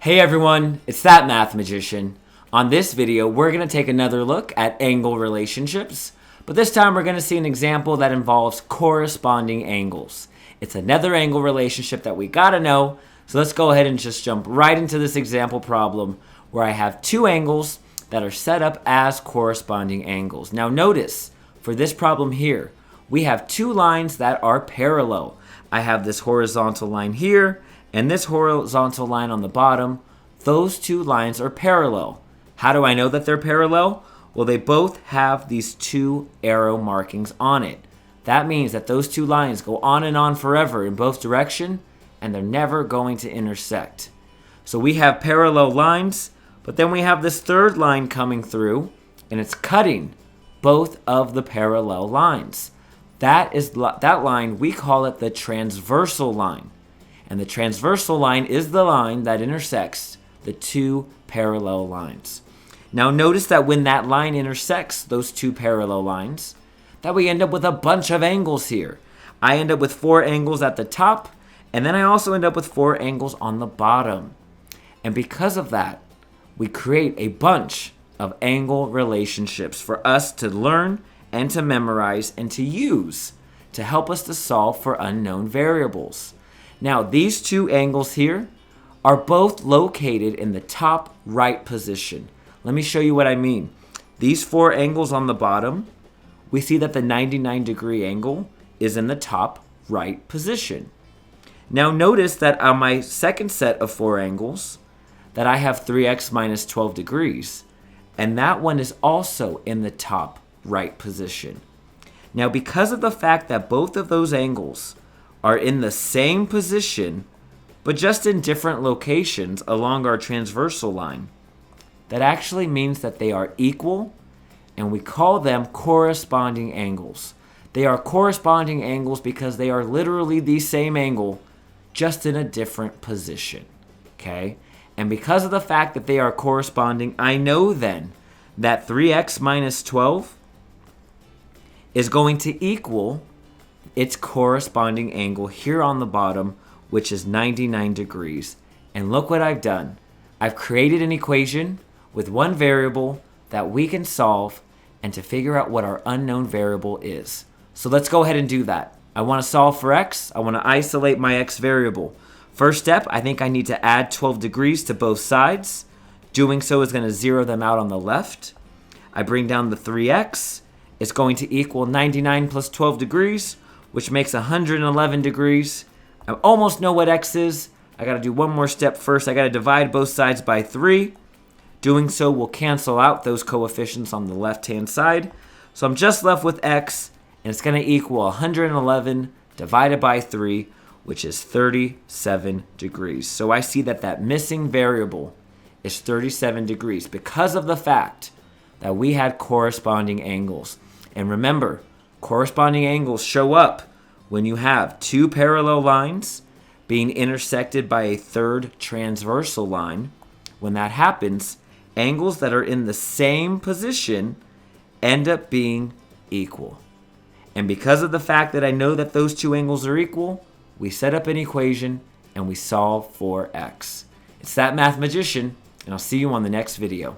Hey everyone, it's that math magician. On this video, we're going to take another look at angle relationships, but this time we're going to see an example that involves corresponding angles. It's another angle relationship that we got to know, so let's go ahead and just jump right into this example problem where I have two angles that are set up as corresponding angles. Now notice, for this problem here, we have two lines that are parallel. I have this horizontal line here, and this horizontal line on the bottom. Those two lines are parallel. How do I know that they're parallel? Well, they both have these two arrow markings on it. That means that those two lines go on and on forever in both directions, and they're never going to intersect. So we have parallel lines, but then we have this third line coming through, and it's cutting both of the parallel lines. That line, we call it the transversal line. And the transversal line is the line that intersects the two parallel lines. Now notice that when that line intersects those two parallel lines, that we end up with a bunch of angles here. I end up with 4 angles at the top, and then I also end up with 4 angles on the bottom. And because of that, we create a bunch of angle relationships for us to learn and to memorize and to use to help us to solve for unknown variables. Now, these two angles here are both located in the top right position. Let me show you what I mean. These 4 angles on the bottom, we see that the 99-degree angle is in the top right position. Now, notice that on my second set of 4 angles, that I have 3x minus 12 degrees, and that one is also in the top right position. Now, because of the fact that both of those angles are in the same position, but just in different locations along our transversal line, that actually means that they are equal, and we call them corresponding angles. They are corresponding angles because they are literally the same angle, just in a different position, okay? And because of the fact that they are corresponding, I know then that 3x minus 12 is going to equal its corresponding angle here on the bottom, which is 99 degrees. And look what I've done. I've created an equation with one variable that we can solve and to figure out what our unknown variable is. So let's go ahead and do that. I want to solve for x. I want to isolate my x variable. First step, I think I need to add 12 degrees to both sides. Doing so is going to zero them out on the left. I bring down the 3x. It's going to equal 99 plus 12 degrees, which makes 111 degrees. I almost know what x is. I got to do one more step first. I got to divide both sides by 3. Doing so will cancel out those coefficients on the left-hand side. So I'm just left with x, and it's going to equal 111 divided by 3, which is 37 degrees. So I see that that missing variable is 37 degrees because of the fact that we had corresponding angles. And remember, corresponding angles show up when you have two parallel lines being intersected by a third transversal line. When that happens, angles that are in the same position end up being equal. And because of the fact that I know that those two angles are equal, we set up an equation and we solve for x. It's that math magician, and I'll see you on the next video.